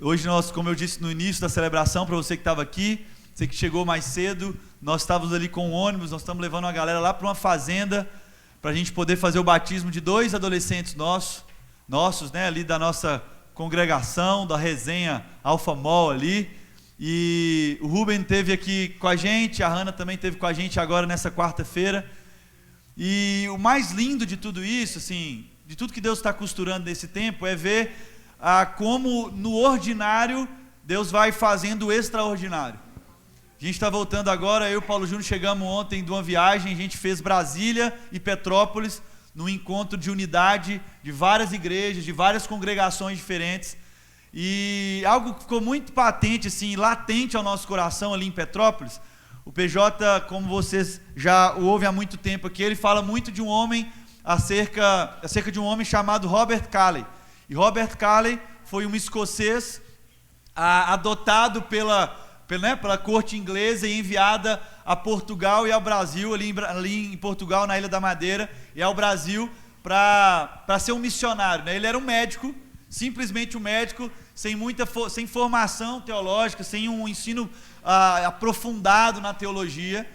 Hoje nós, como eu disse no início da celebração, para você que estava aqui, você que chegou mais cedo, nós estávamos ali com o ônibus, nós estamos levando uma galera lá para uma fazenda, para a gente poder fazer o batismo de 2 adolescentes nossos, né, ali da nossa congregação, da resenha Alfa Mall ali. E o Ruben esteve aqui com a gente, a Hannah também esteve com a gente agora nessa quarta-feira. E o mais lindo de tudo isso, assim, de tudo que Deus está costurando nesse tempo, é ver como no ordinário Deus vai fazendo o extraordinário. A gente está voltando agora, eu e o Paulo Júnior chegamos ontem de uma viagem, a gente fez Brasília e Petrópolis, num encontro de unidade de várias igrejas, de várias congregações diferentes, e algo que ficou muito patente, assim, latente ao nosso coração ali em Petrópolis. O PJ, como vocês já o ouvem há muito tempo aqui, ele fala muito de um homem, acerca de um homem chamado Robert Calley. E Robert Calley foi um escocês adotado pela corte inglesa e enviada a Portugal e ao Brasil, ali em Portugal, na Ilha da Madeira, e ao Brasil para ser um missionário, né? Ele era um médico, simplesmente um médico, sem formação teológica, sem um ensino aprofundado na teologia.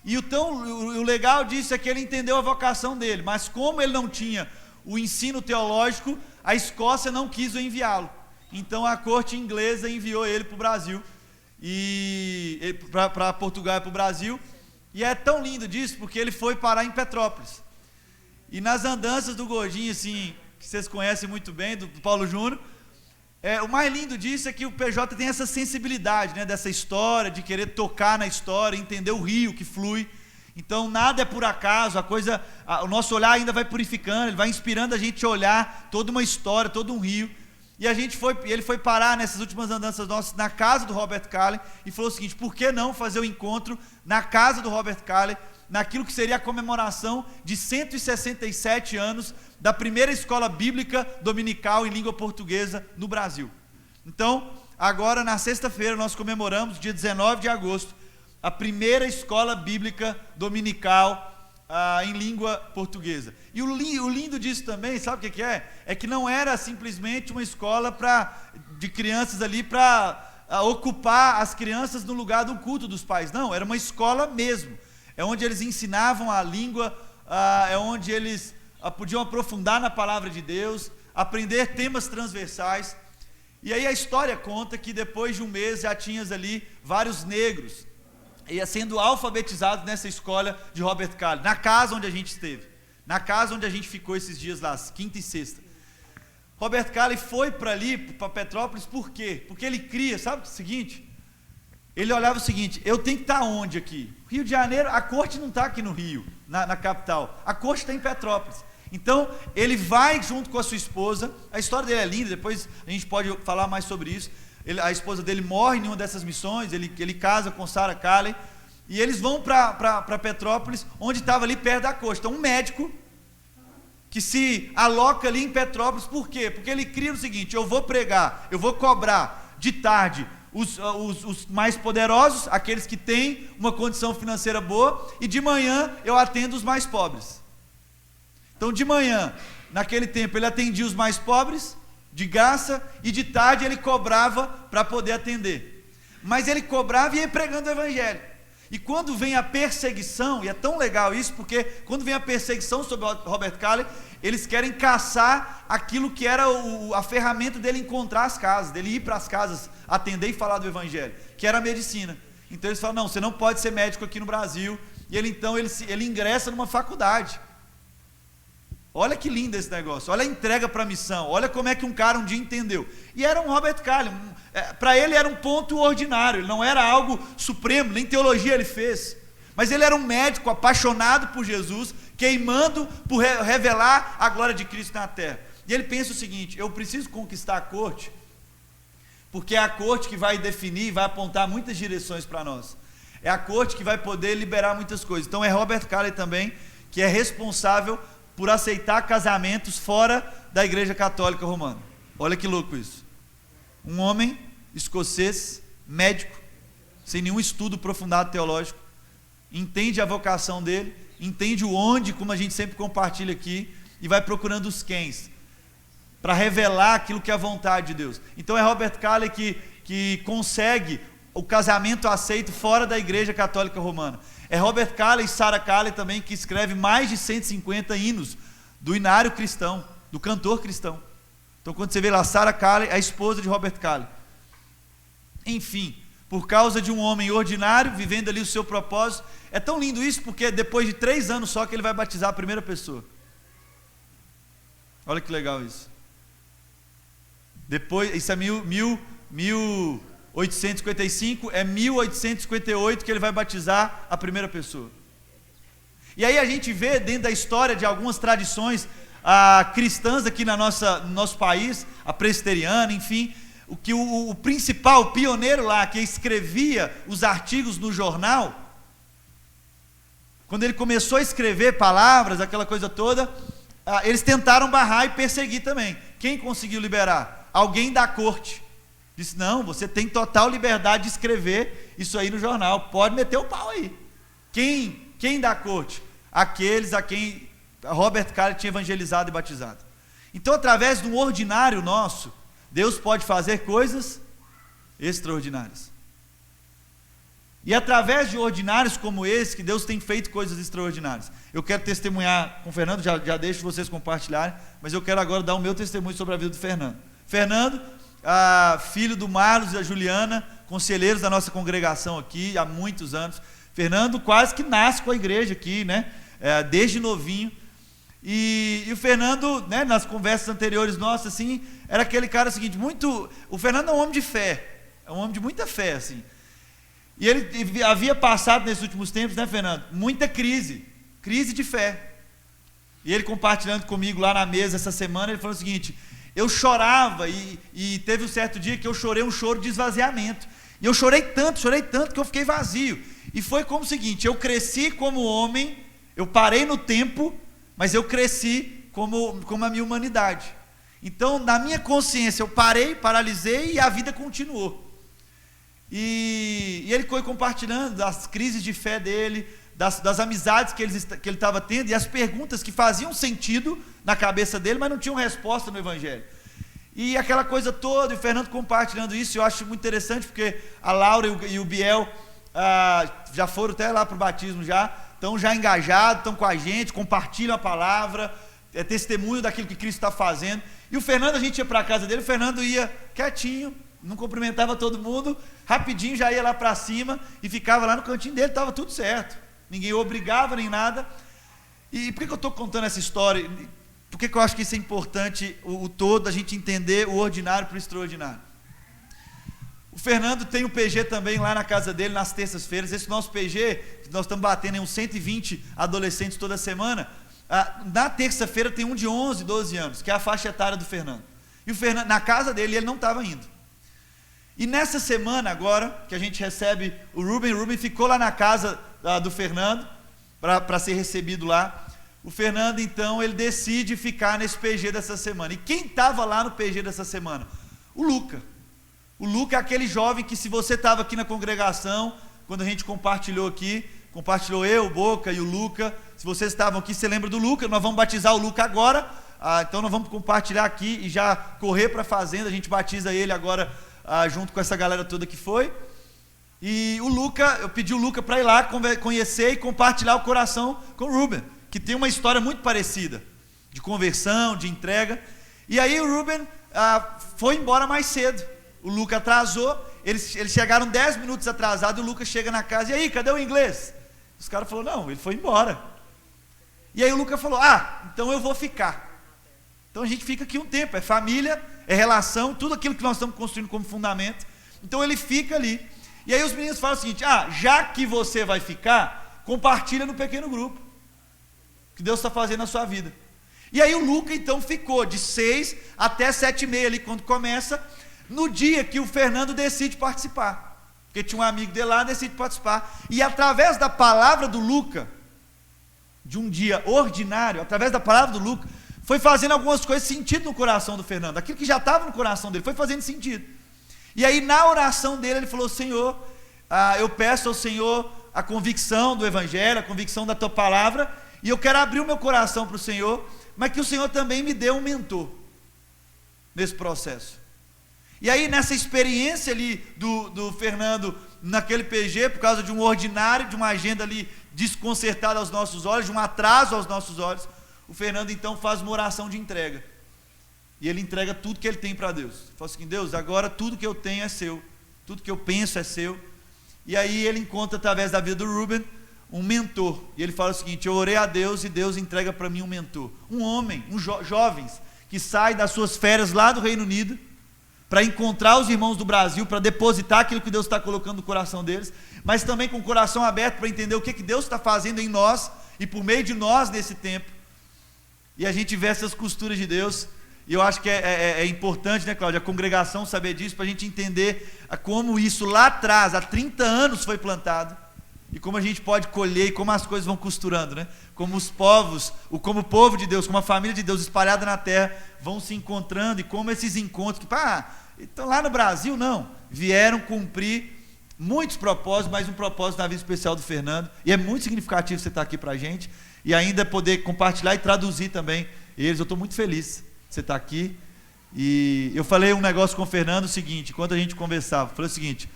E o legal disso é que ele entendeu a vocação dele, mas como ele não tinha o ensino teológico, a Escócia não quis enviá-lo. Então a corte inglesa enviou ele para o Brasil, para Portugal e para o Brasil. E é tão lindo disso, porque ele foi parar em Petrópolis. E nas andanças do Gordinho, assim, que vocês conhecem muito bem, do Paulo Júnior, o mais lindo disso é que o PJ tem essa sensibilidade, né, dessa história, de querer tocar na história, entender o rio que flui. Então nada é por acaso, o nosso olhar ainda vai purificando, ele vai inspirando a gente a olhar toda uma história, todo um rio. E ele foi parar nessas últimas andanças nossas na casa do Robert Calley e falou o seguinte: por que não fazer o encontro na casa do Robert Calley, naquilo que seria a comemoração de 167 anos da primeira escola bíblica dominical em língua portuguesa no Brasil. Então, agora na sexta-feira nós comemoramos, dia 19 de agosto, a primeira escola bíblica dominical em língua portuguesa. E o lindo disso também, sabe o que é? É que não era simplesmente uma escola de crianças ali para ocupar as crianças no lugar do culto dos pais. Não, era uma escola mesmo. É onde eles ensinavam a língua, é onde eles podiam aprofundar na palavra de Deus, aprender temas transversais. E aí a história conta que depois de um mês já tinha ali vários negros ia sendo alfabetizado nessa escola de Robert Calley, na casa onde a gente esteve, na casa onde a gente ficou esses dias lá, quinta e sexta. Robert Calley foi para ali, para Petrópolis, por quê? Porque ele cria, sabe o seguinte? Ele olhava o seguinte: eu tenho que estar onde aqui? Rio de Janeiro, a corte não está aqui no Rio, na capital, a corte está em Petrópolis. Então, ele vai junto com a sua esposa, a história dele é linda, depois a gente pode falar mais sobre isso. A esposa dele morre em uma dessas missões, ele casa com Sarah Calley, e eles vão para Petrópolis, onde estava ali perto da costa. Um médico que se aloca ali em Petrópolis, por quê? Porque ele cria o seguinte: eu vou pregar, eu vou cobrar de tarde os mais poderosos, aqueles que têm uma condição financeira boa, e de manhã eu atendo os mais pobres. Então de manhã, naquele tempo, ele atendia os mais pobres, de graça, e de tarde ele cobrava para poder atender. Mas ele cobrava e ia pregando o evangelho. E quando vem a perseguição, e é tão legal isso, porque quando vem a perseguição sobre Robert Calley, eles querem caçar aquilo que era a ferramenta dele encontrar as casas, dele ir para as casas, atender e falar do evangelho, que era a medicina. Então eles falam: não, você não pode ser médico aqui no Brasil. E ele ingressa numa faculdade. Olha que lindo esse negócio, olha a entrega para a missão, olha como é que um cara um dia entendeu. E era um Robert Calley, para ele era um ponto ordinário, ele não era algo supremo, nem teologia ele fez, mas ele era um médico apaixonado por Jesus, queimando por revelar a glória de Cristo na terra. E ele pensa o seguinte: eu preciso conquistar a corte, porque é a corte que vai definir, vai apontar muitas direções para nós, é a corte que vai poder liberar muitas coisas. Então é Robert Calley também que é responsável por aceitar casamentos fora da Igreja Católica Romana. Olha que louco isso. Um homem escocês, médico, sem nenhum estudo aprofundado teológico, entende a vocação dele, entende o onde, como a gente sempre compartilha aqui, e vai procurando os quens. para revelar aquilo que é a vontade de Deus. Então é Robert Calley que consegue o casamento aceito fora da Igreja Católica Romana. É Robert Calley e Sarah Calley também que escreve mais de 150 hinos do hinário cristão, do cantor cristão. Então quando você vê lá Sarah Calley, a esposa de Robert Calley. Enfim, por causa de um homem ordinário, vivendo ali o seu propósito. É tão lindo isso, porque depois de 3 anos só que ele vai batizar a primeira pessoa. Olha que legal isso. Depois, isso é 1855, é 1858 que ele vai batizar a primeira pessoa. E aí a gente vê dentro da história de algumas tradições cristãs aqui no nosso país, a presbiteriana, enfim, o principal, o pioneiro lá, que escrevia os artigos no jornal, quando ele começou a escrever palavras, aquela coisa toda, eles tentaram barrar e perseguir também. Quem conseguiu liberar? Alguém da corte. Disse, não, você tem total liberdade de escrever isso aí no jornal, pode meter o pau aí. Quem da corte? Aqueles a quem Robert Calley tinha evangelizado e batizado. Então, através de um ordinário nosso, Deus pode fazer coisas extraordinárias. E através de ordinários como esse, que Deus tem feito coisas extraordinárias. Eu quero testemunhar com o Fernando, já deixo vocês compartilharem, mas eu quero agora dar o meu testemunho sobre a vida do Fernando. Fernando, filho do Marlos e da Juliana, conselheiros da nossa congregação aqui há muitos anos. Fernando quase que nasce com a igreja aqui, né? Desde novinho. E o Fernando, né, nas conversas anteriores nossas, assim, era aquele cara seguinte, o Fernando é um homem de fé, é um homem de muita fé, assim. E ele havia passado nesses últimos tempos, né, Fernando, muita crise de fé. E ele compartilhando comigo lá na mesa essa semana, ele falou o seguinte: eu chorava e teve um certo dia que eu chorei um choro de esvaziamento. E eu chorei tanto que eu fiquei vazio. E foi como o seguinte: eu cresci como homem, eu parei no tempo, mas eu cresci como a minha humanidade. Então, na minha consciência, eu paralisei e a vida continuou. E ele foi compartilhando das crises de fé dele, das amizades que ele estava tendo, e as perguntas que faziam sentido na cabeça dele, mas não tinham resposta no Evangelho. E aquela coisa toda, e o Fernando compartilhando isso, eu acho muito interessante, porque a Laura e o Biel já foram até lá para o batismo já, estão já engajados, estão com a gente, compartilham a palavra, é testemunho daquilo que Cristo está fazendo. E o Fernando, a gente ia para a casa dele, o Fernando ia quietinho, não cumprimentava todo mundo, rapidinho já ia lá para cima e ficava lá no cantinho dele, estava tudo certo, ninguém o obrigava nem nada. E por que eu estou contando essa história? Por que eu acho que isso é importante, o todo, a gente entender o ordinário para o extraordinário? O Fernando tem um PG também lá na casa dele, nas terças-feiras. Esse nosso PG, nós estamos batendo em uns 120 adolescentes toda semana. Na terça-feira tem um de 11, 12 anos, que é a faixa etária do Fernando. E o Fernando, na casa dele, ele não estava indo. E nessa semana agora, que a gente recebe o Ruben ficou lá na casa do Fernando, para ser recebido lá. O Fernando, então, ele decide ficar nesse PG dessa semana. E quem estava lá no PG dessa semana? O Luca. O Luca é aquele jovem que, se você estava aqui na congregação, quando a gente compartilhou eu, o Boca e o Luca, se vocês estavam aqui, você lembra do Luca? Nós vamos batizar o Luca agora, então nós vamos compartilhar aqui e já correr para a fazenda, a gente batiza ele agora, junto com essa galera toda que foi. E o Luca, eu pedi o Luca para ir lá conhecer e compartilhar o coração com o Ruben, que tem uma história muito parecida, de conversão, de entrega. E aí o Ruben foi embora mais cedo. O Luca atrasou, eles chegaram 10 minutos atrasados, e o Luca chega na casa, e aí, cadê o inglês? Os caras falaram, não, ele foi embora. E aí o Luca falou, então eu vou ficar. Então a gente fica aqui um tempo, é família, é relação, tudo aquilo que nós estamos construindo como fundamento. Então ele fica ali. E aí os meninos falam o seguinte, já que você vai ficar, compartilha no pequeno grupo, que Deus está fazendo na sua vida. E aí o Luca então ficou de 6 até 7h30 ali, quando começa, no dia que o Fernando decide participar, porque tinha um amigo dele lá, decide participar, e através da palavra do Luca, de um dia ordinário, através da palavra do Luca, foi fazendo algumas coisas sentido no coração do Fernando, aquilo que já estava no coração dele, foi fazendo sentido. E aí na oração dele, ele falou, Senhor, eu peço ao Senhor a convicção do Evangelho, a convicção da Tua Palavra, e eu quero abrir o meu coração para o Senhor, mas que o Senhor também me dê um mentor. nesse processo. E aí, nessa experiência ali do Fernando naquele PG, por causa de um ordinário, de uma agenda ali desconcertada aos nossos olhos, de um atraso aos nossos olhos, o Fernando então faz uma oração de entrega. E ele entrega tudo que ele tem para Deus. Ele fala assim: Deus, agora tudo que eu tenho é seu, tudo que eu penso é seu. E aí ele encontra, através da vida do Ruben, um mentor. E ele fala o seguinte: eu orei a Deus e Deus entrega para mim um mentor. Um homem, jovens, que sai das suas férias lá do Reino Unido, para encontrar os irmãos do Brasil, para depositar aquilo que Deus está colocando no coração deles, mas também com o coração aberto para entender o que Deus está fazendo em nós, e por meio de nós nesse tempo. E a gente vê essas costuras de Deus, e eu acho que é importante, né, Cláudia, a congregação saber disso, para a gente entender como isso lá atrás, há 30 anos foi plantado, e como a gente pode colher, e como as coisas vão costurando, né? Como os povos, como o povo de Deus, como a família de Deus espalhada na terra, vão se encontrando, e como esses encontros, então lá no Brasil não, vieram cumprir muitos propósitos, mas um propósito na vida especial do Fernando, e é muito significativo você estar aqui para a gente, e ainda poder compartilhar e traduzir também eles. Eu estou muito feliz de você estar aqui. E eu falei um negócio com o Fernando, o seguinte, enquanto a gente conversava, falei o seguinte: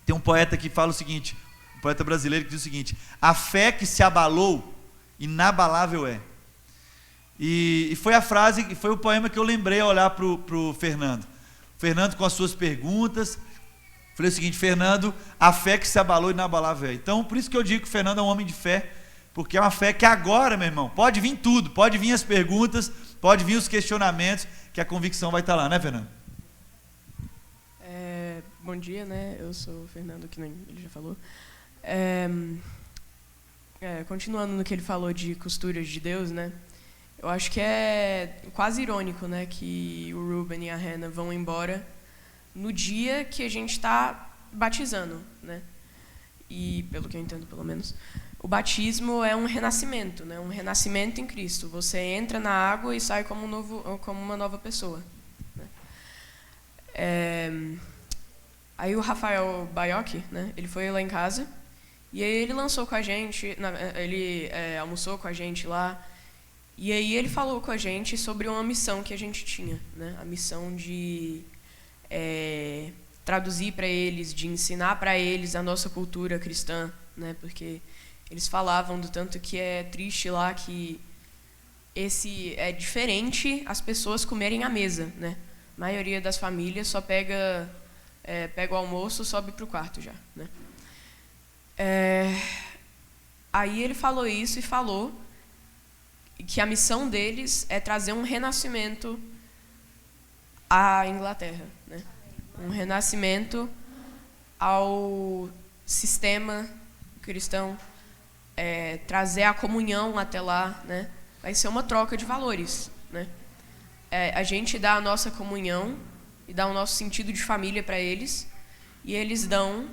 tem um poeta que fala o seguinte, um poeta brasileiro que diz o seguinte: a fé que se abalou, inabalável é. E foi a frase, foi o poema que eu lembrei ao olhar para o Fernando. Fernando com as suas perguntas, falei o seguinte: Fernando, a fé que se abalou, inabalável é. Então, por isso que eu digo que o Fernando é um homem de fé, porque é uma fé que agora, meu irmão, pode vir tudo, pode vir as perguntas, pode vir os questionamentos, que a convicção vai estar lá, né, Fernando? Bom dia, né? Eu sou o Fernando, que ele já falou. Continuando no que ele falou de costuras de Deus, né? Eu acho que é quase irônico, né, que o Ruben e a Hannah vão embora no dia que a gente está batizando, né? E, pelo que eu entendo, pelo menos, o batismo é um renascimento, né? Um renascimento em Cristo. Você entra na água e sai como uma nova pessoa, né? Aí o Rafael Baiocchi, né? Ele foi lá em casa e aí ele lançou com a gente, ele almoçou com a gente lá. E aí ele falou com a gente sobre uma missão que a gente tinha, né? A missão de traduzir para eles, de ensinar para eles a nossa cultura cristã, né? Porque eles falavam do tanto que é triste lá que é diferente as pessoas comerem à mesa, né? A maioria das famílias só pega o almoço e sobe para o quarto já, né? Aí ele falou isso e falou que a missão deles é trazer um renascimento à Inglaterra, né? Um renascimento ao sistema cristão, trazer a comunhão até lá, né? Vai ser uma troca de valores, né? A gente dá a nossa comunhão e dá o nosso sentido de família para eles, e eles dão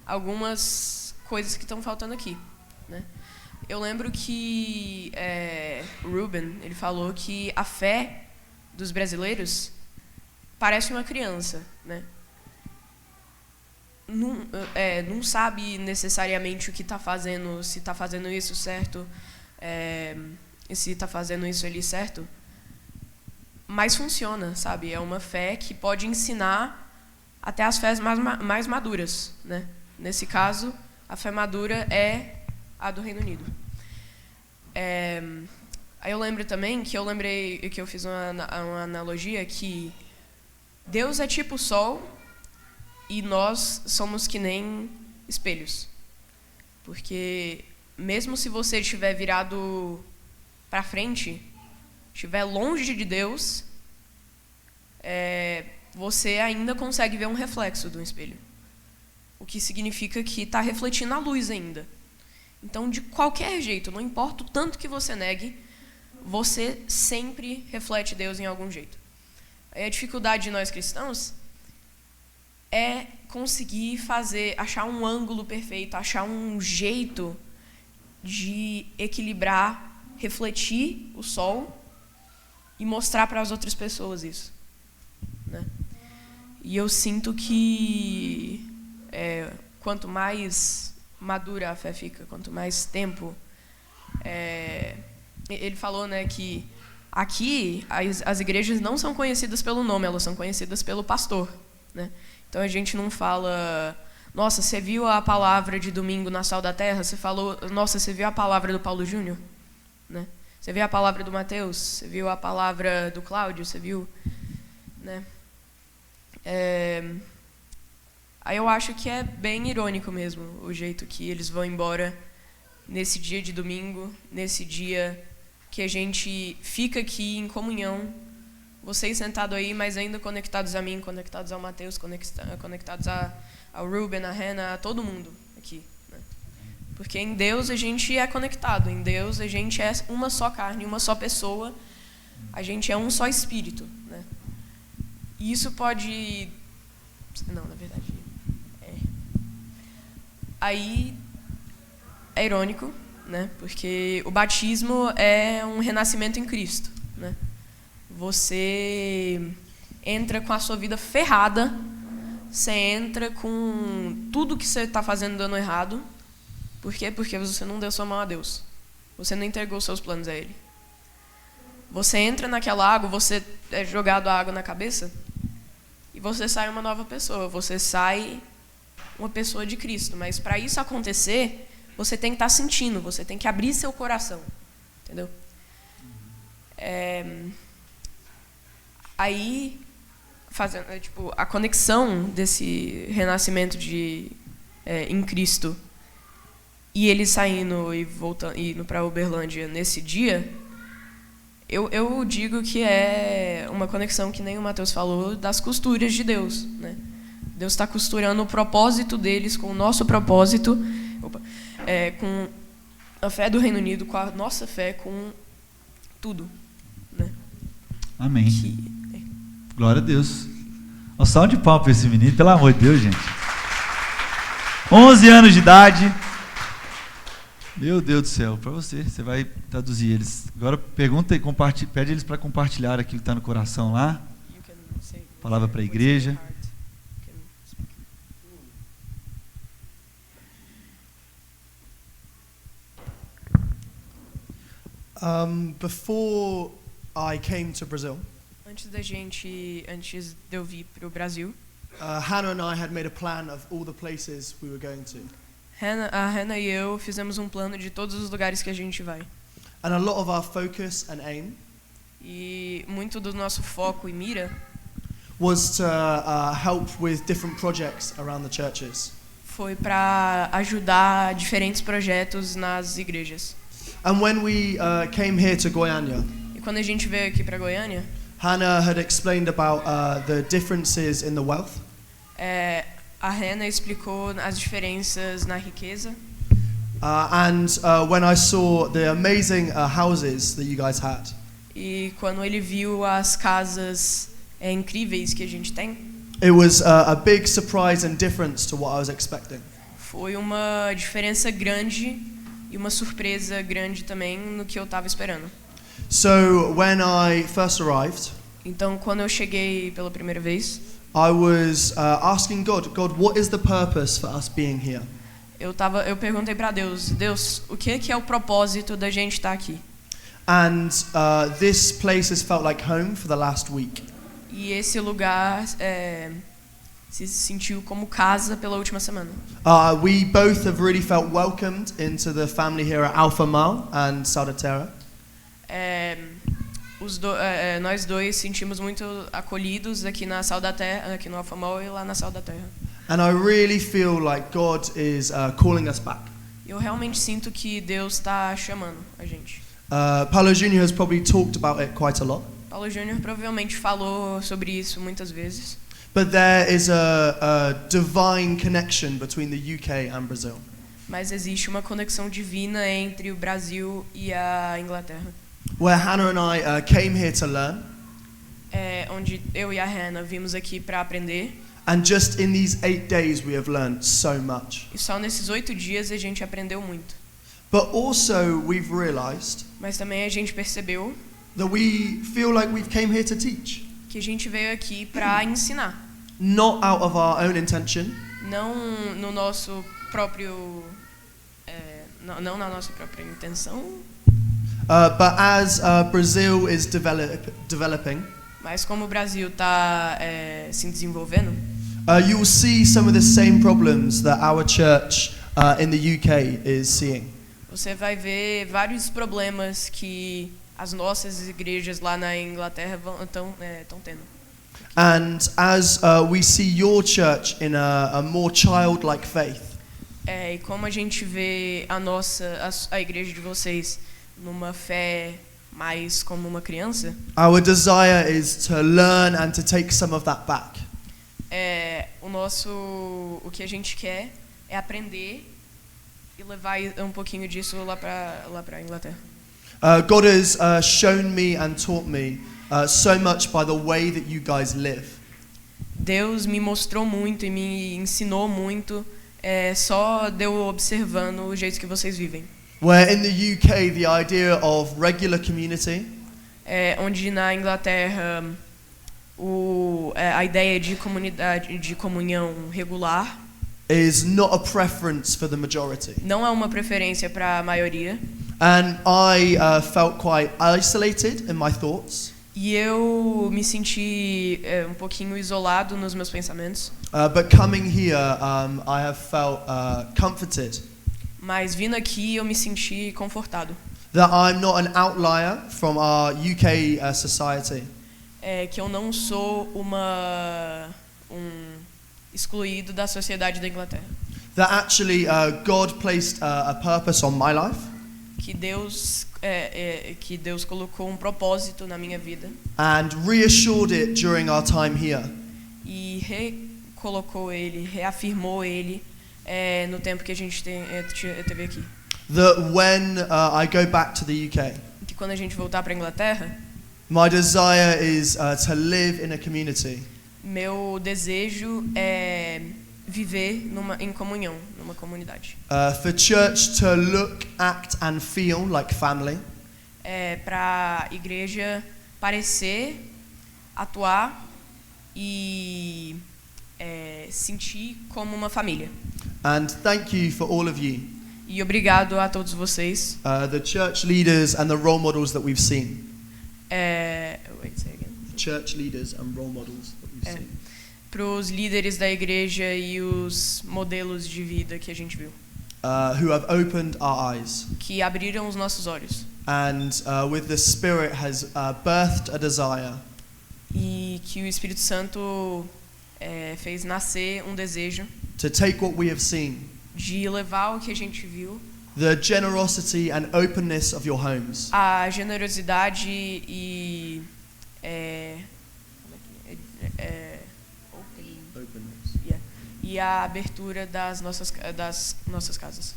algumas coisas que estão faltando aqui, né? Eu lembro que o Ruben, ele falou que a fé dos brasileiros parece uma criança, né? Não sabe necessariamente o que está fazendo, se está fazendo isso certo, se está fazendo isso ali certo, mas funciona, sabe? É uma fé que pode ensinar até as fés mais maduras, né? Nesse caso, a fé madura é a do Reino Unido. Aí eu lembro também que eu fiz uma analogia que Deus é tipo o sol e nós somos que nem espelhos. Porque mesmo se você estiver virado para frente, estiver longe de Deus, você ainda consegue ver um reflexo do espelho. O que significa que está refletindo a luz ainda. Então, de qualquer jeito, não importa o tanto que você negue, você sempre reflete Deus em algum jeito. Aí a dificuldade de nós cristãos é conseguir achar um ângulo perfeito, achar um jeito de equilibrar, refletir o sol e mostrar para as outras pessoas isso, né? E eu sinto que quanto mais madura a fé fica, quanto mais tempo... ele falou, né, que Aqui, as igrejas não são conhecidas pelo nome, elas são conhecidas pelo pastor, né? Então a gente não fala, nossa, você viu a palavra de domingo na Sal da Terra? Você falou, nossa, você viu a palavra do Paulo Júnior? Né? Você viu a palavra do Mateus? Você viu a palavra do Cláudio? Você viu? Né? Aí eu acho que é bem irônico mesmo o jeito que eles vão embora nesse dia de domingo, nesse dia que a gente fica aqui em comunhão, vocês sentados aí, mas ainda conectados a mim, conectados ao Mateus, conectados ao Ruben, a Hannah, a todo mundo aqui. Né? Porque em Deus a gente é conectado, em Deus a gente é uma só carne, uma só pessoa, a gente é um só espírito. Né? E isso pode... Não, na verdade... Aí é irônico, né? Porque o batismo é um renascimento em Cristo. Né? Você entra com a sua vida ferrada, você entra com tudo que você está fazendo dando errado. Por quê? Porque você não deu sua mão a Deus. Você não entregou seus planos a Ele. Você entra naquela água, você é jogado a água na cabeça e você sai uma nova pessoa. Você sai uma pessoa de Cristo. Mas para isso acontecer, você tem que estar sentindo, você tem que abrir seu coração. Entendeu? Aí, fazendo, tipo, a conexão desse renascimento em Cristo e ele saindo e voltando, indo para Uberlândia nesse dia, eu digo que é uma conexão, que nem o Mateus falou, das costuras de Deus. Né? Deus está costurando o propósito deles com o nosso propósito, com a fé do Reino Unido, com a nossa fé, com tudo. Né? Amém. Glória a Deus. Um salve de palmas para esse menino, pelo amor de Deus, gente. 11 anos de idade. Meu Deus do céu, para você vai traduzir eles. Agora pergunta e pede eles para compartilhar aquilo que está no coração lá. Palavra para a igreja. Before I came to Brazil, antes de eu vir para o Brasil, Hannah and I had made a plan of all the places we were going to. A Hannah e eu fizemos um plano de todos os lugares que a gente vai. And a lot of our focus and aim E muito do nosso foco e mira was to help with different projects around the churches. foi para ajudar diferentes projetos nas igrejas. And when we came here to Goiânia, E quando a gente veio aqui para Goiânia, Hannah had explained about the differences in the wealth. A Hannah explicou as diferenças na riqueza. When I saw the amazing houses that you guys had, E quando ele viu as casas incríveis que a gente tem, it was a big surprise and difference to what I was expecting. foi uma diferença grande e uma surpresa grande também no que eu estava esperando. So when I first arrived, Então, quando eu cheguei pela primeira vez, I was asking God, what is the purpose for us being here? eu perguntei para Deus, o que é o propósito da gente estar aqui? And this place has felt like home for the last week. E esse lugar se sentiu como casa pela última semana. We both have really felt welcomed into the family here at Alpha Mal and Sal da Terra. Nós dois sentimos muito acolhidos aqui na Sal da Terra, aqui no Alpha Mall e lá na Sal da Terra. And I really feel like God is calling us back. Eu realmente sinto que Deus está chamando a gente. Paulo Júnior has probably talked about it quite a lot. Paulo Júnior provavelmente falou sobre isso muitas vezes. But there is a divine connection between the UK and Brazil. Mas existe uma conexão divina entre o Brasil e a Inglaterra. Where Hannah and I came here to learn. Onde eu e a Hannah vimos aqui para aprender. And just in these 8 days we have learned so much. E só nesses 8 dias a gente aprendeu muito. But also we've realized Mas também a gente percebeu that we feel like we've came here to teach. Que a gente veio aqui para ensinar. Not out of our own intention. Não no nosso próprio não na nossa própria intenção. But as Brazil is developing, Mas como o Brasil está se desenvolvendo, you will see some of the same problems that our church in the UK is seeing. você vai ver vários problemas que as nossas igrejas lá na Inglaterra estão tendo. And as we see your church in a more childlike faith, E como a gente vê a igreja de vocês numa fé mais como uma criança, our desire is to learn and to take some of that back. o que a gente quer é aprender e levar um pouquinho disso lá para Inglaterra. God has shown me and taught me so much by the way that you guys live. Deus me mostrou muito e me ensinou muito só de eu observando o jeito que vocês vivem. Where in the UK the idea of regular community Onde na Inglaterra a ideia de comunidade, de comunhão regular, is not a preference for the majority. não é uma preferência para a maioria. And I felt quite isolated in my thoughts. E eu me senti um pouquinho isolado nos meus pensamentos. But coming here, I have felt comforted Mas vindo aqui eu me senti confortado. that I'm not an outlier from our UK society. Que eu não sou excluído da sociedade da Inglaterra. That actually God placed a purpose on my life. Que Deus colocou um propósito na minha vida And reassured it during our time here. e reafirmou ele no tempo que a gente teve aqui. That when I go back to the UK, Que quando a gente voltar para a Inglaterra, my desire is to live in a community meu desejo é viver em comunhão, numa comunidade. for church to look, act and feel like family. Para a igreja parecer, atuar e sentir como uma família. And thank you for all of you, E obrigado a todos vocês. the church leaders and the role models that we've seen. Wait, say again. Church leaders and role models that we've seen. Para os líderes da igreja e os modelos de vida que a gente viu, Who have opened our eyes que abriram os nossos olhos and with the Spirit has birthed a desire e que o Espírito Santo fez nascer um desejo to take what we have seen, de levar o que a gente viu, the generosity and openness of your homes, a generosidade e e a abertura das nossas casas,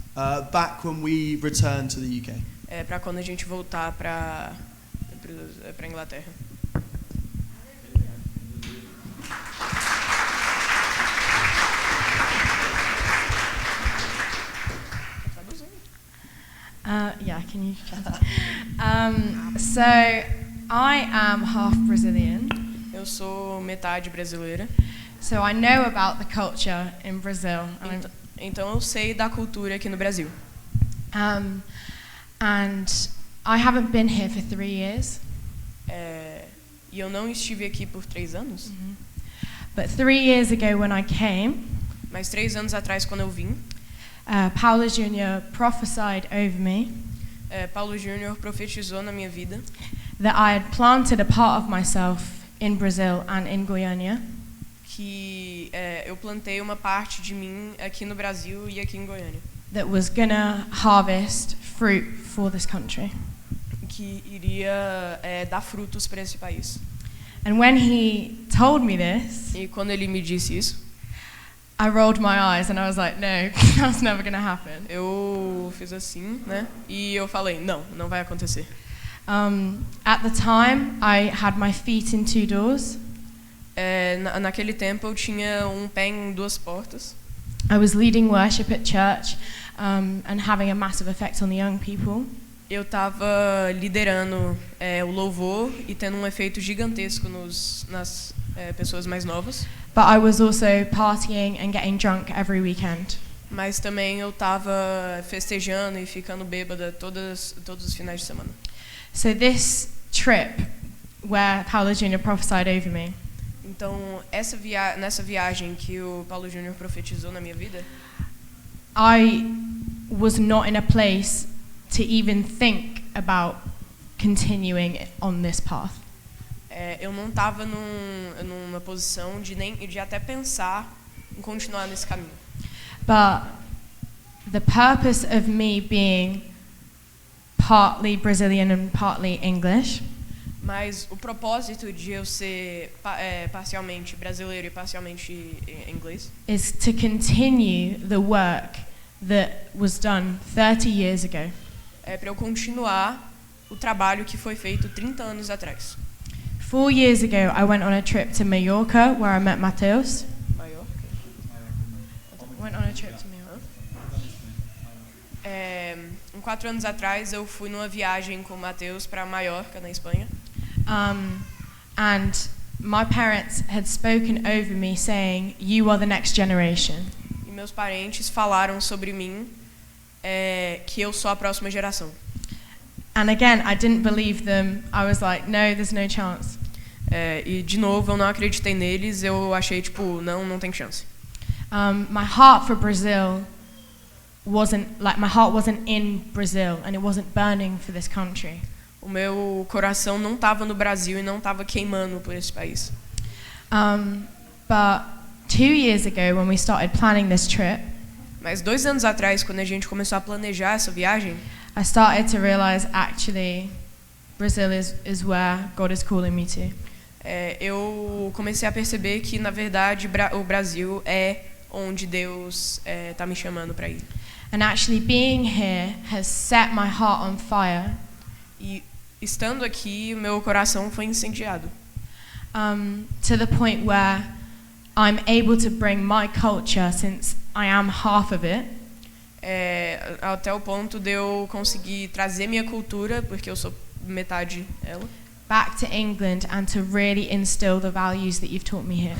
back when we return to the UK. para quando a gente voltar para a Inglaterra. Yeah, can you translate? So I am half Brazilian. Eu sou metade brasileira. So I know about the culture in Brazil. Então eu sei da cultura aqui no Brasil. And I haven't been here for 3 years. E eu não estive aqui por 3 anos. But 3 years ago when I came, Mas 3 anos atrás, quando eu vim, Paulo Jr. prophesied over me Paulo Júnior profetizou na minha vida that I had planted a part of myself in Brazil and in Goiânia. que eu plantei uma parte de mim aqui no Brasil e aqui em Goiânia, That was gonna harvest fruit for this country. que iria dar frutos para esse país. And when he told me this, E quando ele me disse isso, I rolled my eyes and I was like, no, that's never gonna happen. eu fiz assim, né? E eu falei, não vai acontecer. At the time, I had my feet in 2 doors. Naquele tempo eu tinha um pé em 2 portas. I was leading worship at church and having a massive effect on the young people. Eu estava liderando o louvor e tendo um efeito gigantesco nas pessoas mais novas. But I was also partying and getting drunk every weekend. Mas também eu estava festejando e ficando bêbada todos os finais de semana. So this trip where Paulo Jr. prophesied over me, Então, nessa viagem que o Paulo Júnior profetizou na minha vida, I was not in a place to even think about continuing on this path. eu não estava numa posição de até pensar em continuar nesse caminho. But the purpose of me being partly Brazilian and partly English Mas o propósito de eu ser parcialmente brasileiro e parcialmente inglês is to continue the work that was done 30 years ago. é para eu continuar o trabalho que foi feito 30 anos atrás. 4 years ago, I went on a trip to Mallorca where I met Mateus. Maior. Went on a trip to Mallorca. 4 anos atrás eu fui numa viagem com o Mateus para Maiorca, na Espanha. And my parents had spoken over me saying, "You are the next generation." E meus parentes falaram sobre mim que eu sou a próxima geração. And again, I didn't believe them. I was like, "No, there's no chance." E de novo eu não acreditei neles. Eu achei tipo não tem chance. My heart for Brazil my heart wasn't in Brazil, and it wasn't burning for this country. O meu coração não estava no Brasil e não estava queimando por esse país. But 2 years ago, when we started planning this trip, Mas 2 anos atrás, quando a gente começou a planejar essa viagem, I started to realize actually Brazil is where God is calling me to. eu comecei a perceber que na verdade o Brasil é onde Deus está me chamando para ir. And actually being here has set my heart on fire. E estando aqui, o meu coração foi incendiado. To the point where I'm able to bring my culture, since I am half of it, Até o ponto de eu conseguir trazer minha cultura, porque eu sou metade ela, back to England and to really instill the values that you've taught me here.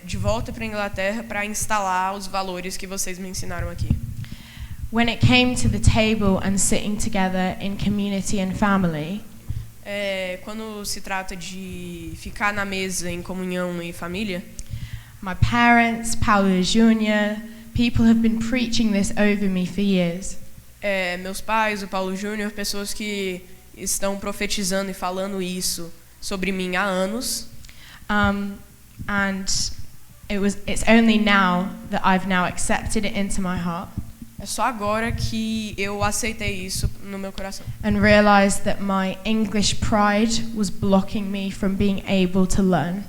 De volta para a Inglaterra para instalar os valores que vocês me ensinaram aqui. When it came to the table and sitting together in community and family, Quando se trata de ficar na mesa em comunhão e família, my parents, Paulo Jr., people have been preaching this over me for years. Meus pais, o Paulo Júnior, pessoas que estão profetizando e falando isso sobre mim há anos. And it's only now that I've now accepted it into my heart É só agora que eu aceitei isso no meu coração. and realized that my English pride was blocking me from being able to learn.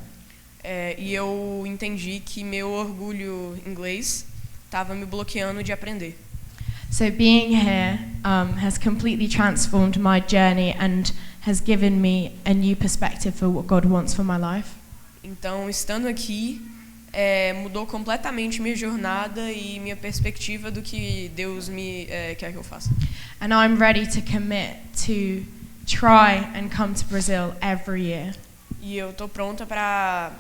E eu entendi que meu orgulho inglês estava me bloqueando de aprender. So being here has completely transformed my journey and has given me a new perspective for what God wants for my life. Então, estando aqui, mudou completamente minha jornada e minha perspectiva do que Deus me quer que eu faça. And I'm ready to commit to try and come to Brazil every year. E eu estou pronta para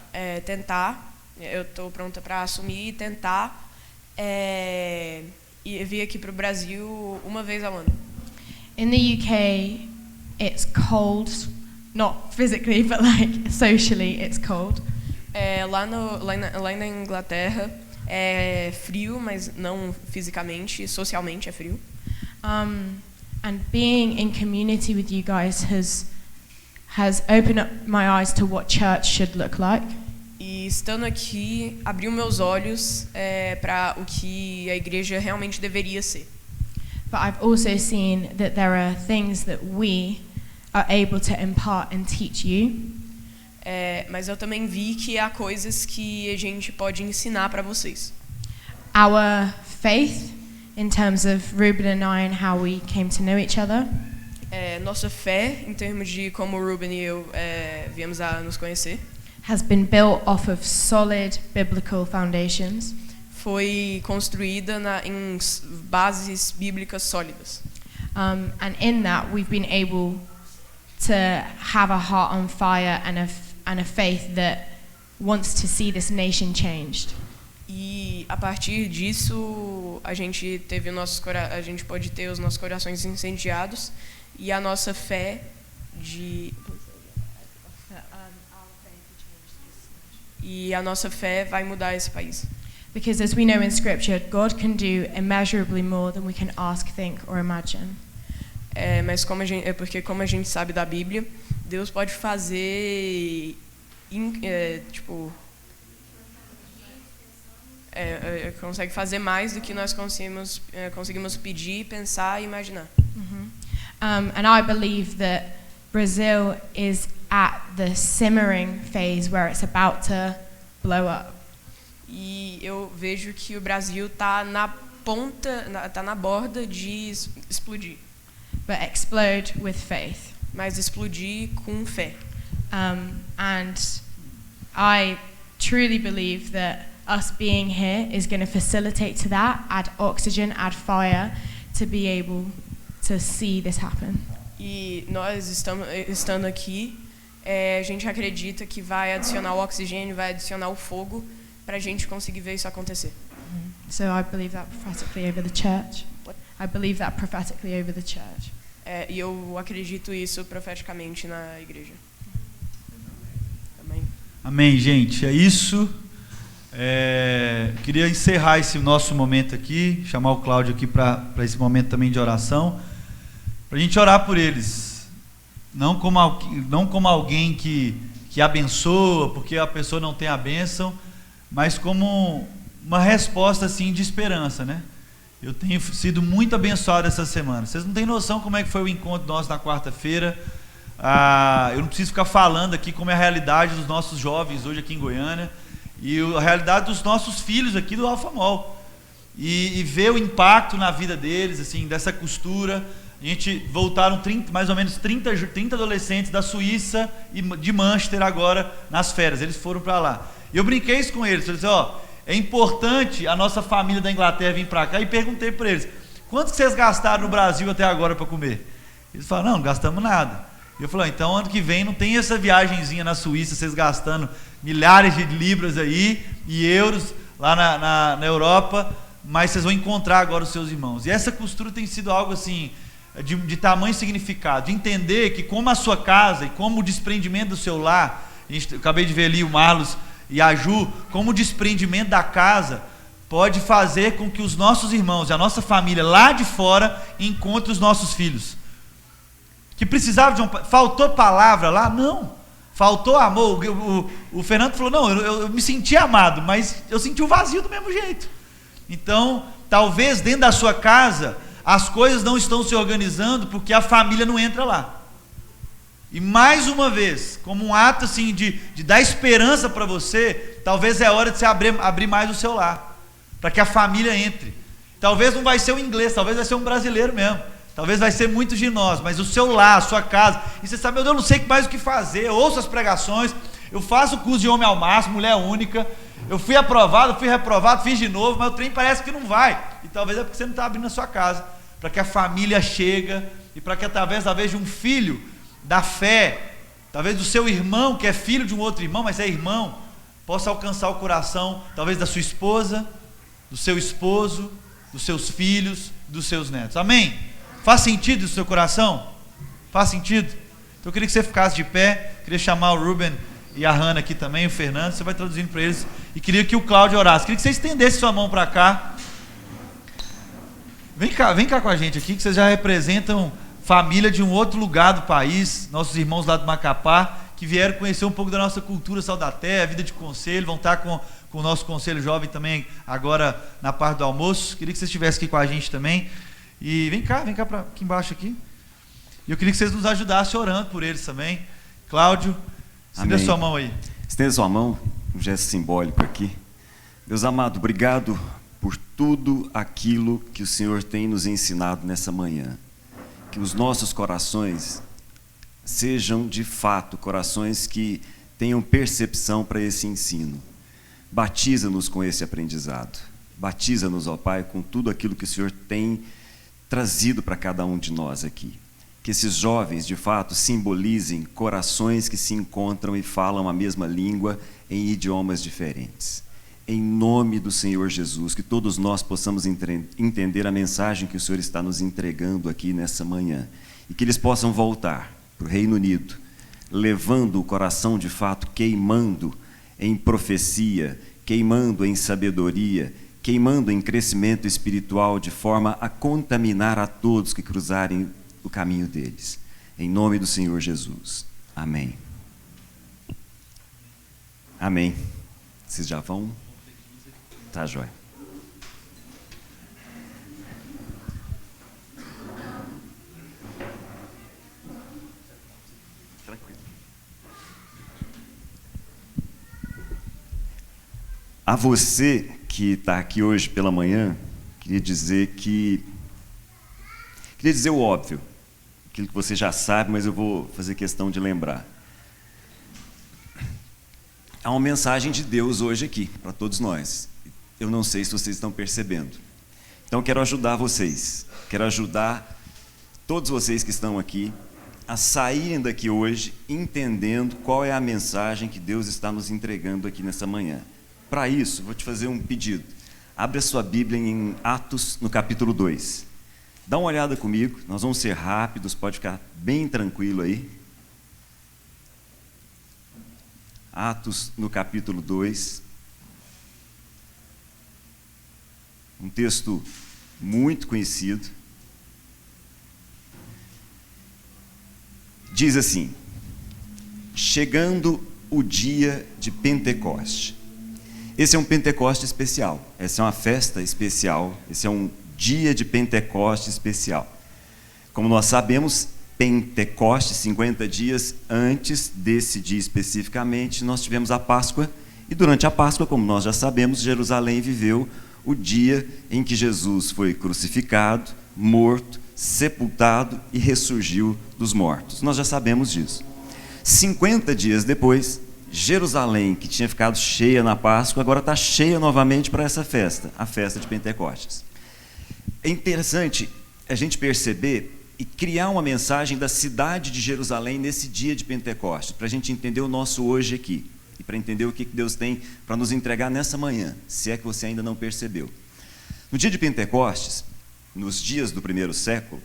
tentar, eu estou pronta para assumir e tentar e vir aqui para o Brasil uma vez ao ano. In the UK, it's cold, not physically, but like socially, it's cold. Lá na Inglaterra é frio, mas não fisicamente, socialmente é frio. And being in community with you guys has opened up my eyes to what church should look like. E estando aqui, abriu meus olhos para o que a igreja realmente deveria ser. But I've also seen that there are things that we are able to impart and teach you. Mas eu também vi que há coisas que a gente pode ensinar para vocês. Our faith, in terms of Ruben and I and how we came to know each other. Nossa fé, em termos de como o Ruben e eu viemos a nos conhecer, Has been built off of solid biblical foundations. foi construída em bases bíblicas sólidas. And in that, we've been able to have a heart on fire and a faith that wants to see this nation changed. E a partir disso, a gente pode ter os nossos corações incendiados E a nossa fé vai mudar esse país. Because as we know in Scripture, God can do immeasurably more than we can ask, think, or imagine. Mas porque como a gente sabe da Bíblia, Deus pode fazer consegue fazer mais do que nós conseguimos pedir, pensar e imaginar. And I believe that Brazil is at the simmering phase where it's about to blow up. E eu vejo que o Brasil está na borda de explodir. But explode with faith. Mas explodir com fé. And I truly believe that us being here is going to facilitate to that, add oxygen, add fire, to be able to see this happen. E nós estando aqui, a gente acredita que vai adicionar o oxigênio, vai adicionar o fogo para a gente conseguir ver isso acontecer. So I believe that prophetically over the church. I believe that prophetically over the church. E eu acredito isso profeticamente na igreja. Amém. Amém, gente. É isso. Queria encerrar esse nosso momento aqui, chamar o Cláudio aqui para esse momento também de oração, para a gente orar por eles. Não como alguém que abençoa, porque a pessoa não tem a bênção, mas como uma resposta assim de esperança, né? Eu tenho sido muito abençoado essa semana. Vocês não têm noção como é que foi o encontro nosso na quarta-feira. Eu não preciso ficar falando aqui como é a realidade dos nossos jovens hoje aqui em Goiânia e a realidade dos nossos filhos aqui do Alfa Mall. E ver o impacto na vida deles, assim, dessa costura. A gente voltaram mais ou menos 30 adolescentes da Suíça e de Manchester agora nas férias. Eles foram para lá. E eu brinquei isso com eles. Eu disse, é importante a nossa família da Inglaterra vir para cá. E perguntei para eles, quanto que vocês gastaram no Brasil até agora para comer? Eles falaram, não gastamos nada. E eu falei, então ano que vem não tem essa viagenzinha na Suíça, vocês gastando milhares de libras aí e euros lá na Europa, mas vocês vão encontrar agora os seus irmãos. E essa costura tem sido algo assim, de tamanho significado, de entender que como a sua casa e como o desprendimento do seu lar, eu acabei de ver ali o Marlos e a Ju, como o desprendimento da casa pode fazer com que os nossos irmãos e a nossa família lá de fora encontrem os nossos filhos. Que precisava faltou palavra lá? Não. Faltou amor. O Fernando falou, não, eu me senti amado, mas eu senti o vazio do mesmo jeito. Então, talvez dentro da sua casa, as coisas não estão se organizando porque a família não entra lá. E mais uma vez, como um ato assim de dar esperança para você, talvez é hora de você abrir mais o seu lar, para que a família entre. Talvez não vai ser um inglês, talvez vai ser um brasileiro mesmo. Talvez vai ser muitos de nós, mas o seu lar, a sua casa, e você sabe, eu não sei mais o que fazer, eu ouço as pregações, eu faço o curso de homem ao máximo, mulher única, eu fui aprovado, fui reprovado, fiz de novo, mas o trem parece que não vai, e talvez é porque você não está abrindo a sua casa, para que a família chegue, e para que talvez de um filho da fé, talvez do seu irmão, que é filho de um outro irmão, mas é irmão, possa alcançar o coração, talvez da sua esposa, do seu esposo, dos seus filhos, dos seus netos, amém? Faz sentido no seu coração? Faz sentido? Então eu queria que você ficasse de pé, queria chamar o Ruben e a Hannah aqui também, o Fernando, você vai traduzindo para eles, e queria que o Cláudio orasse, queria que você estendesse sua mão para cá, vem cá com a gente aqui, que vocês já representam família de um outro lugar do país, nossos irmãos lá do Macapá, que vieram conhecer um pouco da nossa cultura Sal da Terra, vida de conselho, vão estar com o nosso conselho jovem também agora na parte do almoço, queria que vocês estivessem aqui com a gente também. E vem cá aqui embaixo aqui. E eu queria que vocês nos ajudassem orando por eles também. Cláudio, estenda sua mão aí. Estenda sua mão, um gesto simbólico aqui. Deus amado, obrigado por tudo aquilo que o Senhor tem nos ensinado nessa manhã. Que os nossos corações sejam de fato corações que tenham percepção para esse ensino. Batiza-nos com esse aprendizado. Batiza-nos, ó Pai, com tudo aquilo que o Senhor tem trazido para cada um de nós aqui. Que esses jovens, de fato, simbolizem corações que se encontram e falam a mesma língua em idiomas diferentes. Em nome do Senhor Jesus, que todos nós possamos entender a mensagem que o Senhor está nos entregando aqui nessa manhã. e que eles possam voltar para o Reino Unido, levando o coração de fato queimando em profecia, queimando em sabedoria, queimando em crescimento espiritual, de forma a contaminar a todos que cruzarem o caminho deles. Em nome do Senhor Jesus. Amém. Amém. Vocês já vão? Tá, joia. Tranquilo. A você que está aqui hoje pela manhã, queria dizer o óbvio, aquilo que você já sabe, mas eu vou fazer questão de lembrar. Há uma mensagem de Deus hoje aqui, para todos nós. Eu não sei se vocês estão percebendo. Então, quero ajudar vocês. Quero ajudar todos vocês que estão aqui a saírem daqui hoje entendendo qual é a mensagem que Deus está nos entregando aqui nessa manhã. Para isso, vou te fazer um pedido. Abre a sua Bíblia em Atos, no capítulo 2. Dá uma olhada comigo, nós vamos ser rápidos, pode ficar bem tranquilo aí. Atos, no capítulo 2. Um texto muito conhecido. Diz assim: chegando o dia de Pentecoste. Esse é um Pentecoste especial, essa é uma festa especial, esse é um dia de Pentecoste especial. Como nós sabemos, Pentecoste, 50 dias antes desse dia especificamente, nós tivemos a Páscoa, e durante a Páscoa, como nós já sabemos, Jerusalém viveu o dia em que Jesus foi crucificado, morto, sepultado e ressurgiu dos mortos. Nós já sabemos disso. 50 dias depois, Jerusalém, que tinha ficado cheia na Páscoa, agora está cheia novamente para essa festa, a festa de Pentecostes. É interessante a gente perceber e criar uma mensagem da cidade de Jerusalém nesse dia de Pentecostes, para a gente entender o nosso hoje aqui, e para entender o que Deus tem para nos entregar nessa manhã, se é que você ainda não percebeu. No dia de Pentecostes, nos dias do primeiro século,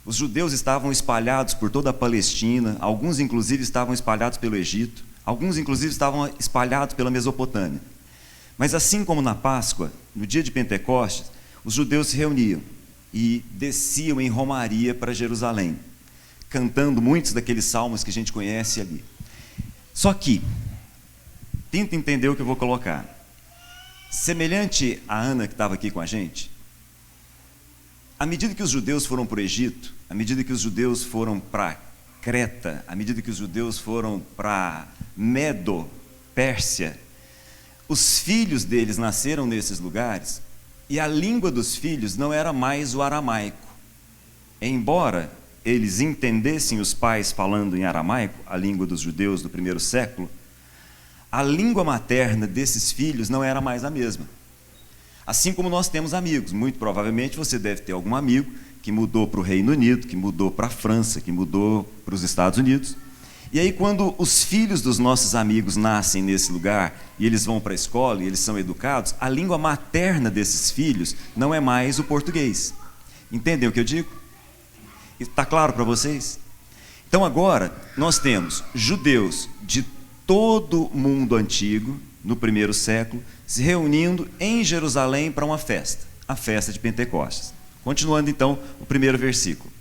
os judeus estavam espalhados por toda a Palestina, alguns inclusive estavam espalhados pelo Egito, alguns inclusive estavam espalhados pela Mesopotâmia. Mas assim como na Páscoa, no dia de Pentecostes, os judeus se reuniam e desciam em romaria para Jerusalém, cantando muitos daqueles salmos que a gente conhece ali. Só que, tenta entender o que eu vou colocar. Semelhante a Ana que estava aqui com a gente, à medida que os judeus foram para o Egito, à medida que os judeus foram para Creta, à medida que os judeus foram para Medo, Pérsia, os filhos deles nasceram nesses lugares, e a língua dos filhos não era mais o aramaico. Embora eles entendessem os pais falando em aramaico, a língua dos judeus do primeiro século, a língua materna desses filhos não era mais a mesma. Assim como nós temos amigos, muito provavelmente você deve ter algum amigo que mudou para o Reino Unido, que mudou para a França, que mudou para os Estados Unidos. E aí, quando os filhos dos nossos amigos nascem nesse lugar e eles vão para a escola e eles são educados, a língua materna desses filhos não é mais o português. Entendem o que eu digo? Está claro para vocês? Então agora nós temos judeus de todo o mundo antigo, no primeiro século, se reunindo em Jerusalém para uma festa, a festa de Pentecostes. Continuando então o primeiro versículo.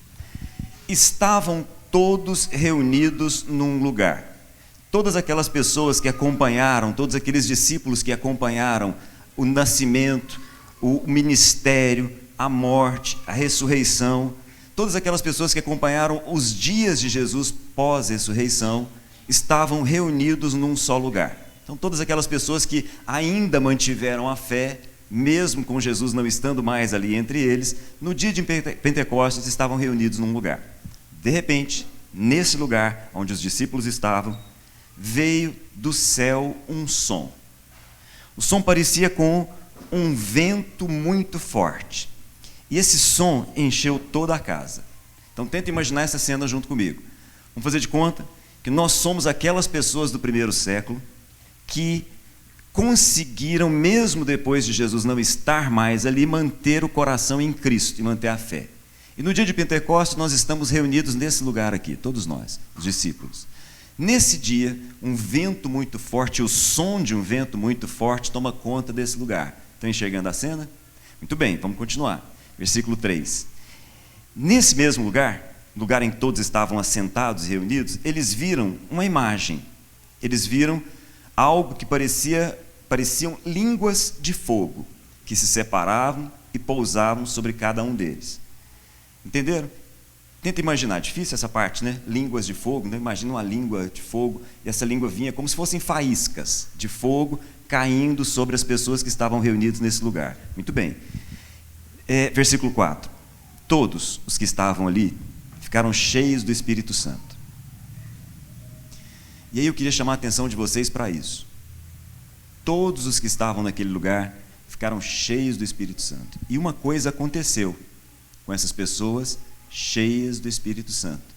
Estavam todos reunidos num lugar. Todas aquelas pessoas que acompanharam, todos aqueles discípulos que acompanharam o nascimento, o ministério, a morte, a ressurreição, todas aquelas pessoas que acompanharam os dias de Jesus pós-ressurreição, estavam reunidos num só lugar. Então, todas aquelas pessoas que ainda mantiveram a fé, mesmo com Jesus não estando mais ali entre eles, no dia de Pentecostes estavam reunidos num lugar. De repente, nesse lugar onde os discípulos estavam, veio do céu um som. O som parecia com um vento muito forte. E esse som encheu toda a casa. Então, tenta imaginar essa cena junto comigo. Vamos fazer de conta que nós somos aquelas pessoas do primeiro século que conseguiram, mesmo depois de Jesus não estar mais ali, manter o coração em Cristo e manter a fé. E no dia de Pentecostes nós estamos reunidos nesse lugar aqui, todos nós, os discípulos. Nesse dia, um vento muito forte, o som de um vento muito forte toma conta desse lugar. Estão enxergando a cena? Muito bem, vamos continuar. Versículo 3. Nesse mesmo lugar em que todos estavam assentados e reunidos, eles viram uma imagem. Eles viram algo que pareciam línguas de fogo, que se separavam e pousavam sobre cada um deles. Entenderam? Tenta imaginar, difícil essa parte, né? Línguas de fogo, né? Imagina uma língua de fogo, e essa língua vinha como se fossem faíscas de fogo caindo sobre as pessoas que estavam reunidas nesse lugar. Muito bem. Versículo 4. Todos os que estavam ali ficaram cheios do Espírito Santo. E aí eu queria chamar a atenção de vocês para isso. Todos os que estavam naquele lugar ficaram cheios do Espírito Santo. E uma coisa aconteceu com essas pessoas cheias do Espírito Santo.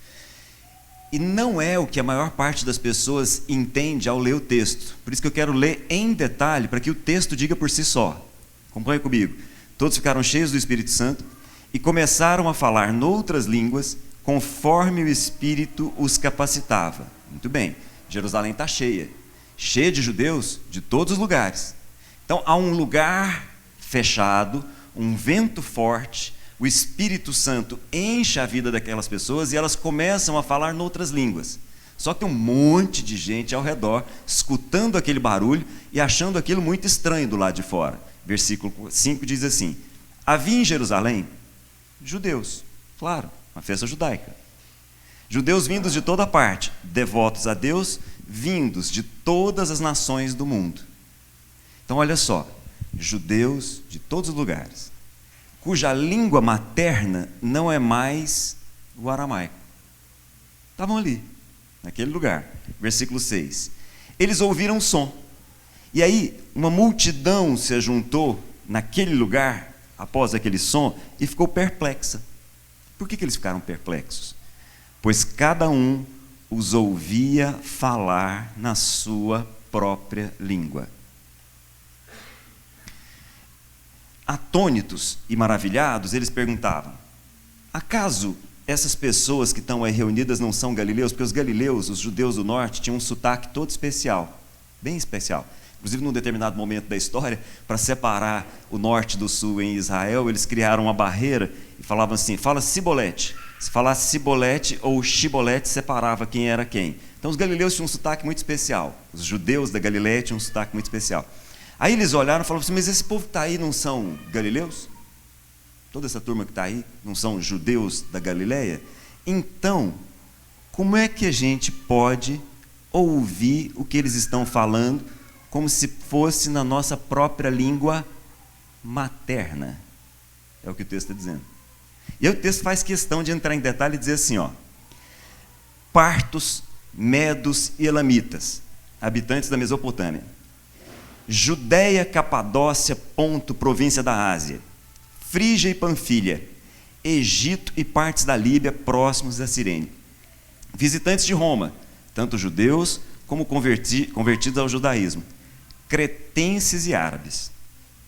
E não é o que a maior parte das pessoas entende ao ler o texto. Por isso que eu quero ler em detalhe, para que o texto diga por si só. Acompanhe comigo. Todos ficaram cheios do Espírito Santo e começaram a falar noutras línguas, conforme o Espírito os capacitava. Muito bem, Jerusalém está cheia de judeus de todos os lugares. Então há um lugar fechado, um vento forte, o Espírito Santo enche a vida daquelas pessoas e elas começam a falar noutras línguas. Só que tem um monte de gente ao redor, escutando aquele barulho e achando aquilo muito estranho do lado de fora. Versículo 5 diz assim: havia em Jerusalém judeus, claro, uma festa judaica. Judeus vindos de toda parte, devotos a Deus, vindos de todas as nações do mundo. Então olha só, judeus de todos os lugares, cuja língua materna não é mais o aramaico. Estavam ali, naquele lugar. Versículo 6. Eles ouviram um som. E aí, uma multidão se ajuntou naquele lugar, após aquele som, e ficou perplexa. Por que eles ficaram perplexos? Pois cada um os ouvia falar na sua própria língua. Atônitos e maravilhados, eles perguntavam: acaso essas pessoas que estão aí reunidas não são galileus? Porque os galileus, os judeus do norte, tinham um sotaque todo especial, bem especial. Inclusive, num determinado momento da história, para separar o norte do sul em Israel, eles criaram uma barreira e falavam assim: fala cibolete. Se falasse cibolete ou chibolete, separava quem era quem. Então, os galileus tinham um sotaque muito especial. Os judeus da Galileia tinham um sotaque muito especial. Aí eles olharam e falaram assim: mas esse povo que está aí não são galileus? Toda essa turma que está aí não são judeus da Galileia? Então, como é que a gente pode ouvir o que eles estão falando como se fosse na nossa própria língua materna? É o que o texto está dizendo. E aí o texto faz questão de entrar em detalhe e dizer assim, ó: partos, medos e elamitas, habitantes da Mesopotâmia, Judéia, Capadócia, Ponto, província da Ásia, Frígia e Panfilha, Egito e partes da Líbia próximos da Cirene, visitantes de Roma, tanto judeus como convertidos ao judaísmo, cretenses e árabes,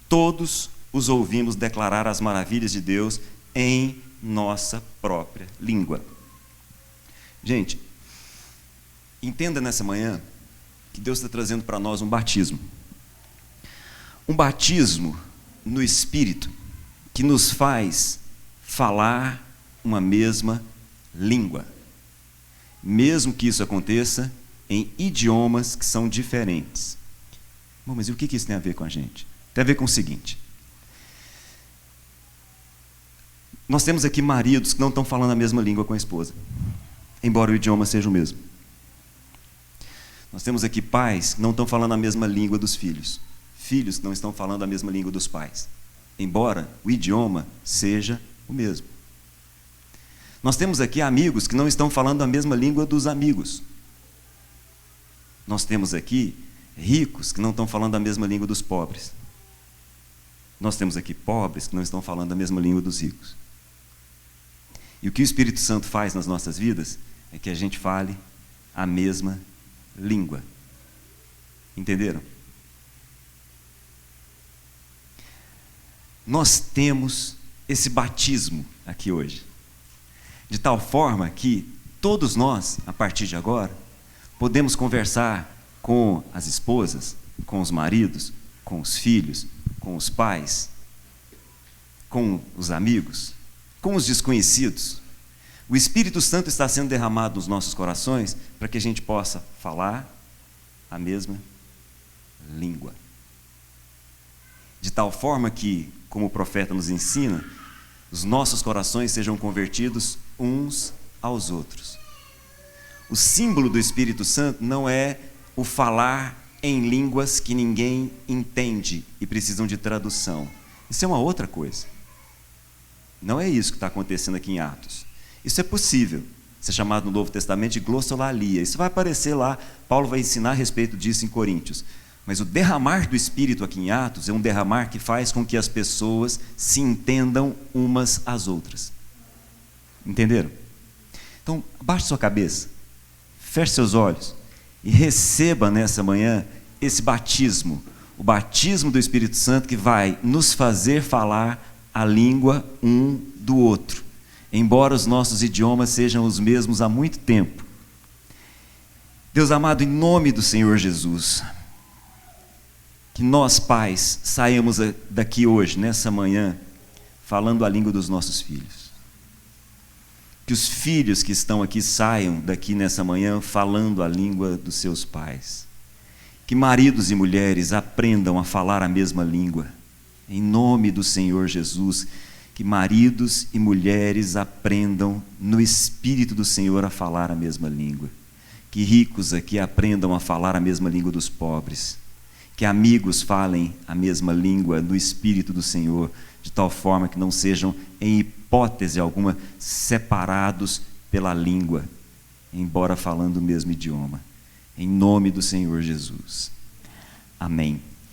todos os ouvimos declarar as maravilhas de Deus em nossa própria língua. Gente, entenda nessa manhã que Deus está trazendo para nós um batismo no Espírito, que nos faz falar uma mesma língua, mesmo que isso aconteça em idiomas que são diferentes. Bom, mas e o que isso tem a ver com a gente? Tem a ver com o seguinte: nós temos aqui maridos que não estão falando a mesma língua com a esposa, embora o idioma seja o mesmo. Nós temos aqui pais que não estão falando a mesma língua dos filhos, filhos que não estão falando a mesma língua dos pais, embora o idioma seja o mesmo. Nós temos aqui amigos que não estão falando a mesma língua dos amigos. Nós temos aqui ricos que não estão falando a mesma língua dos pobres. Nós temos aqui pobres que não estão falando a mesma língua dos ricos. E o que o Espírito Santo faz nas nossas vidas é que a gente fale a mesma língua. Entenderam? Nós temos esse batismo aqui hoje. de tal forma que todos nós, a partir de agora, podemos conversar com as esposas, com os maridos, com os filhos, com os pais, com os amigos, com os desconhecidos. O Espírito Santo está sendo derramado nos nossos corações para que a gente possa falar a mesma língua. De tal forma que, como o profeta nos ensina, os nossos corações sejam convertidos uns aos outros. O símbolo do Espírito Santo não é o falar em línguas que ninguém entende e precisam de tradução. Isso é uma outra coisa. Não é isso que está acontecendo aqui em Atos. Isso é possível. Isso é chamado no Novo Testamento de glossolalia. Isso vai aparecer lá. Paulo vai ensinar a respeito disso em Coríntios. Mas o derramar do Espírito aqui em Atos é um derramar que faz com que as pessoas se entendam umas às outras. Entenderam? Então, abaixe sua cabeça, feche seus olhos e receba nessa manhã esse batismo, o batismo do Espírito Santo que vai nos fazer falar a língua um do outro, embora os nossos idiomas sejam os mesmos há muito tempo. Deus amado, em nome do Senhor Jesus, que nós, pais, saímos daqui hoje, nessa manhã, falando a língua dos nossos filhos. Que os filhos que estão aqui saiam daqui nessa manhã falando a língua dos seus pais. Que maridos e mulheres aprendam a falar a mesma língua. Em nome do Senhor Jesus, que maridos e mulheres aprendam no Espírito do Senhor a falar a mesma língua. Que ricos aqui aprendam a falar a mesma língua dos pobres. Que amigos falem a mesma língua no Espírito do Senhor, de tal forma que não sejam, em hipótese alguma, separados pela língua, embora falando o mesmo idioma. Em nome do Senhor Jesus. Amém.